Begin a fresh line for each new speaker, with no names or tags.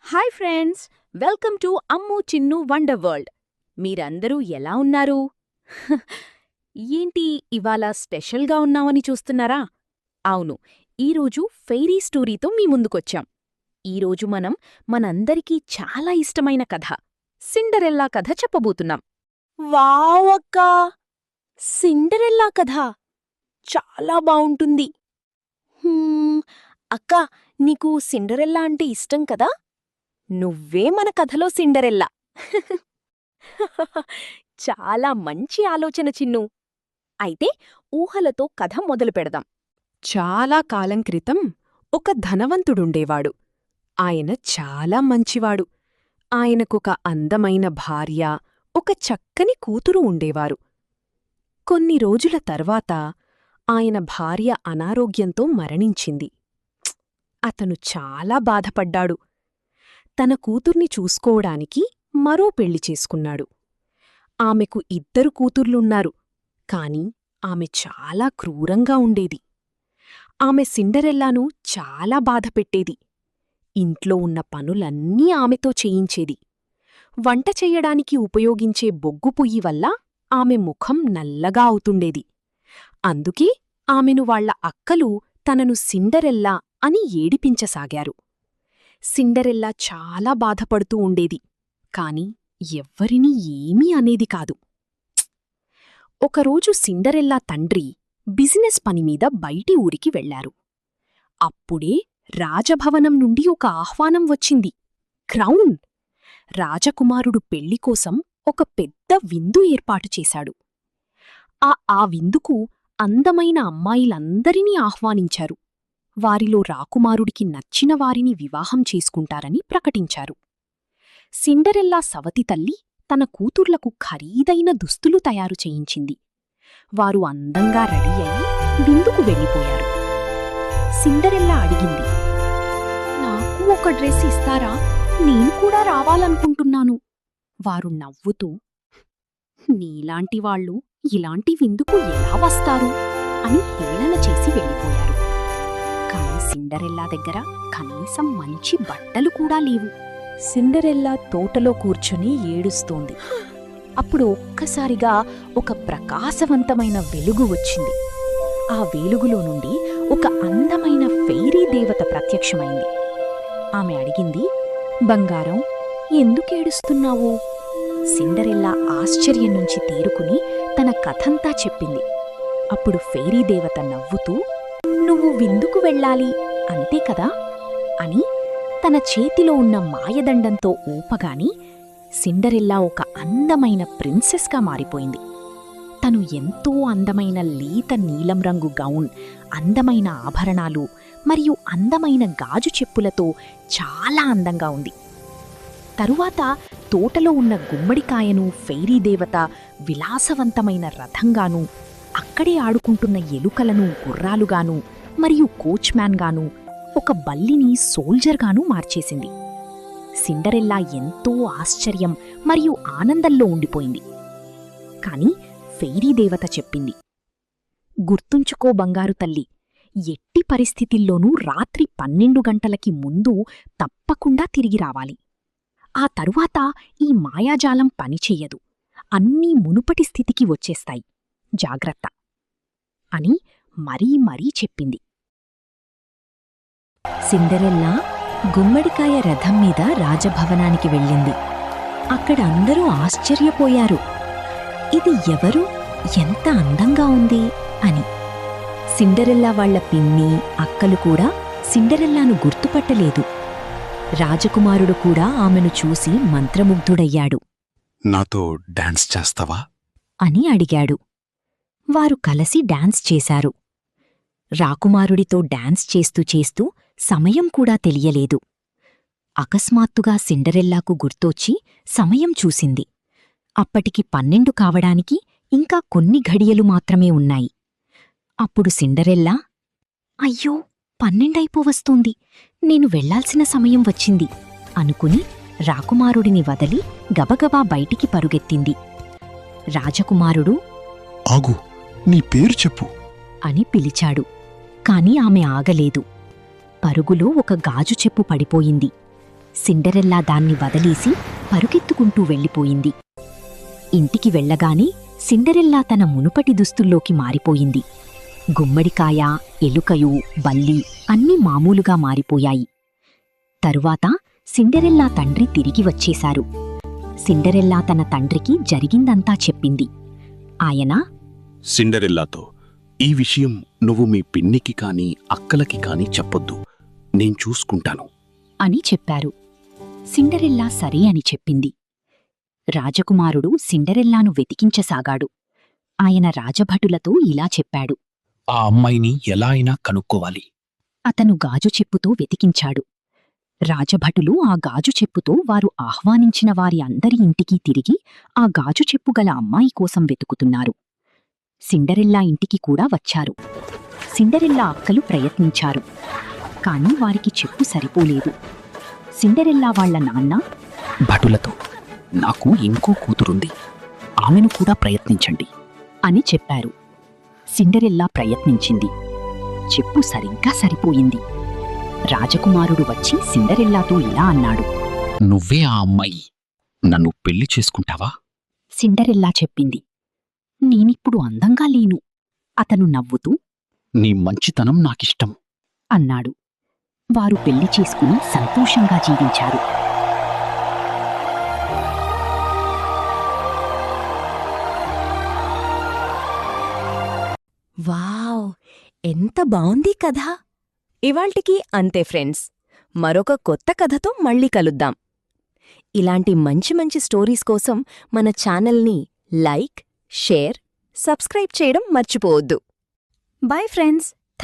Hi friends, welcome to Ammu Chinnu wonder world. మీరందరూ ఎలా ఉన్నారు? ఏంటి ఇవాళ స్పెషల్గా ఉన్నామని చూస్తున్నారా? అవును, ఈరోజు ఫెయిరీ స్టోరీతో మీ ముందుకొచ్చాం. ఈరోజు మనం మనందరికీ చాలా ఇష్టమైన కథ సిండరెల్లా కథ చెప్పబోతున్నాం.
వావ్ అక్కా! సిండరెల్లా కథ చాలా బావుంటుంది. అక్కా, నీకు సిండరెల్లా అంటే ఇష్టం కదా? నువ్వే మన కథలో సిండరెల్లా. చాలా మంచి ఆలోచన చిన్ను. అయితే ఊహలతో కథ మొదలు పెడదాం.
చాలా కాలం క్రితం ఒక ధనవంతుడుండేవాడు. ఆయన చాలా మంచివాడు. ఆయనకొక అందమైన భార్య, ఒక చక్కని కూతురు ఉండేవారు. కొన్ని రోజుల తర్వాత ఆయన భార్య అనారోగ్యంతో మరణించింది. అతను చాలా బాధపడ్డాడు. తన కూతుర్ని చూసుకోవడానికి మరో పెళ్లి చేసుకున్నాడు. ఆమెకు 2 కూతుర్లున్నారు, కాని ఆమె చాలా క్రూరంగా ఉండేది. ఆమె సిండరెల్లాను చాలా బాధపెట్టేది. ఇంట్లో ఉన్న పనులన్నీ ఆమెతో చేయించేది. వంట చెయ్యడానికి ఉపయోగించే బొగ్గు పొయ్యి వల్ల ఆమె ముఖం నల్లగా అవుతుండేది. అందుకే ఆమెను వాళ్ల అక్కలు తనను సిండరెల్లా అని ఏడిపించసాగారు. సిండరెల్లా చాలా బాధపడుతూ ఉండేది, కాని ఎవ్వరినీ ఏమీ అనేది కాదు. ఒకరోజు సిండరెల్లా తండ్రి బిజినెస్ పనిమీద బయటి ఊరికి వెళ్లారు. అప్పుడే రాజభవనం నుండి ఒక ఆహ్వానం వచ్చింది. క్రౌన్! రాజకుమారుడు పెళ్లికోసం ఒక పెద్ద విందు ఏర్పాటు చేశాడు. ఆ విందుకు అందమైన అమ్మాయిలందరినీ ఆహ్వానించారు. వారిలో రాకుమారుడికి నచ్చిన వారిని వివాహం చేసుకుంటారని ప్రకటించారు. సిండరెల్లా సవతి తల్లి తన కూతుర్లకు ఖరీదైన దుస్తులు తయారు చేయించింది. వారు అందంగా రెడీ అయి విందుకు వెళ్ళిపోయారు. సిండరెల్లా అడిగింది, నాకు ఒక డ్రెస్ ఇస్తారా? నేను కూడా రావాలనుకుంటున్నాను. వారు నవ్వుతూ, నీలాంటి వాళ్ళు ఇలాంటి విందుకు ఎలా వస్తారు అని హేళన చేసి వెళ్ళిపోయారు. కాని సిండరెల్లా దగ్గర కనీసం మంచి బట్టలు కూడా లేవు. సిండరెల్లా తోటలో కూర్చుని ఏడుస్తోంది. అప్పుడు ఒక్కసారిగా ఒక ప్రకాశవంతమైన వెలుగు వచ్చింది. ఆ వెలుగులో నుండి ఒక అందమైన ఫెయిరీ దేవత ప్రత్యక్షమైంది. ఆమె అడిగింది, బంగారం, ఎందుకేడుస్తున్నావు? సిండరెల్లా ఆశ్చర్యం నుంచి తేరుకుని తన కథంతా చెప్పింది. అప్పుడు ఫెయిరీ దేవత నవ్వుతూ, నువ్వు విందుకు వెళ్ళాలి, అంతే కదా అని తన చేతిలో ఉన్న మాయదండంతో ఊపగాని సిండరెల్లా ఒక అందమైన ప్రిన్సెస్గా మారిపోయింది. తను ఎంతో అందమైన లేత నీలం రంగు గౌన్, అందమైన ఆభరణాలు మరియు అందమైన గాజు చెప్పులతో చాలా అందంగా ఉంది. తరువాత తోటలో ఉన్న గుమ్మడికాయను ఫెయిరీ దేవత విలాసవంతమైన రథంగానూ, అక్కడే ఆడుకుంటున్న ఎలుకలను గుర్రాలుగానూ మరియు కోచ్మ్యాన్గానూ, ఒక బల్లిని సోల్జర్గానూ మార్చేసింది. సిండరెల్లా ఎంతో ఆశ్చర్యం మరియు ఆనందంలో ఉండిపోయింది. కాని ఫెయిరీ దేవత చెప్పింది, గుర్తుంచుకో బంగారు తల్లి, ఎట్టి పరిస్థితిల్లోనూ రాత్రి 12 గంటలకి ముందు తప్పకుండా తిరిగి రావాలి. ఆ తరువాత ఈ మాయాజాలం పనిచెయ్యదు. అన్నీ మునుపటి స్థితికి వచ్చేస్తాయి. జాగ్రత్త అని మరీ మరీ చెప్పింది. సిండరెల్లా గుమ్మడికాయ రథం మీద రాజభవనానికి వెళ్ళింది. అక్కడ అందరూ ఆశ్చర్యపోయారు. ఇది ఎవరు? ఎంత అందంగా ఉంది అని. సిండరెల్లా వాళ్ల పిన్ని, అక్కలు కూడా సిండరెల్లాను గుర్తుపట్టలేదు. రాజకుమారుడు కూడా ఆమెను చూసి మంత్రముగ్ధుడయ్యాడు.
నాతో డాన్స్ చేస్తావా
అని అడిగాడు. వారు కలిసి డాన్స్ చేశారు. రాకుమారుడితో డాన్స్ చేస్తూ చేస్తూ సమయం కూడా తెలియలేదు. అకస్మాత్తుగా సిండరెల్లాకు గుర్తొచ్చి సమయం చూసింది. అప్పటికి 12 కావడానికి ఇంకా కొన్ని ఘడియలు మాత్రమే ఉన్నాయి. అప్పుడు సిండరెల్లా, అయ్యో, 12 అయిపోవస్తోంది, నేను వెళ్లాల్సిన సమయం వచ్చింది అనుకుని రాకుమారుడిని వదలి గబగబా బయటికి పరుగెత్తింది. రాజకుమారుడు,
ఆగు, నీ పేరు చెప్పు
అని పిలిచాడు. కాని ఆమె ఆగలేదు. పరుగులో ఒక గాజు చెప్పు పడిపోయింది. సిండరెల్లా దాన్ని వదిలేసి పరుగెత్తుకుంటూ వెళ్ళిపోయింది. ఇంటికి వెళ్ళగానే సిండరెల్లా తన మునుపటి దుస్తుల్లోకి మారిపోయింది. గుమ్మడికాయ, ఎలుకయు, బల్లి అన్నీ మామూలుగా మారిపోయాయి. తరువాత సిండరెల్లా తండ్రి తిరిగి వచ్చేశారు. సిండరెల్లా తన తండ్రికి జరిగిందంతా చెప్పింది. ఆయన,
సిండరెల్లాతో ఈ విషయం నువ్వు మీ పిన్నికి కాని అక్కలకి కాని చెప్పొద్దు. నేను చూసుకుంటాను
అని చెప్పారు. సిండరెల్లా సరే అని చెప్పింది. రాజకుమారుడు సిండరెల్లాను వెతికించసాగాడు. ఆయన రాజభటులతో ఇలా చెప్పాడు.
ఆ అమ్మాయిని ఎలా అయినా కనుక్కోవాలి.
అతను గాజు చెప్పుతో వెతికించాడు. రాజభటులు ఆ గాజు చెప్పుతో వారు ఆహ్వానించిన వారి అందరి ఇంటికి తిరిగి ఆ గాజు చెప్పు గల అమ్మాయి కోసం వెతుకుతున్నారు. సిండరెల్లా ఇంటికి కూడా వచ్చారు. సిండరెల్లా అక్కలు ప్రయత్నించారు. కాని వారికి చెప్పు సరిపోలేదు. సిండరెల్లా వాళ్ల నాన్న,
భటులతో నాకు ఇంకో కూతురుంది, ఆమెను కూడా ప్రయత్నించండి
అని చెప్పారు. సిండరెల్లా ప్రయత్నించింది. చెప్పు సరిగ్గా సరిపోయింది. రాజకుమారుడు వచ్చి సిండరెల్లాతో ఇలా అన్నాడు.
నువ్వే ఆ అమ్మాయి, నన్ను పెళ్లి చేసుకుంటావా?
సిండరెల్లా చెప్పింది. నేనిప్పుడు అందంగా లేను. అతను నవ్వుతూ
నీ మంచితనం నాకిష్టం
అన్నాడు. వారు పెళ్లి చేసుకుని సంతోషంగా జీవించారు.
వావ్! ఎంత బావుంది కథ! ఇవాల్టికి అంతే ఫ్రెండ్స్. మరొక కొత్త కథతో మళ్ళీ కలుద్దాం. ఇలాంటి మంచి మంచి స్టోరీస్ కోసం మన ఛానల్ని లైక్, షేర్, సబ్స్క్రైబ్ చేయడం మర్చిపోవద్దు.
Bye friends.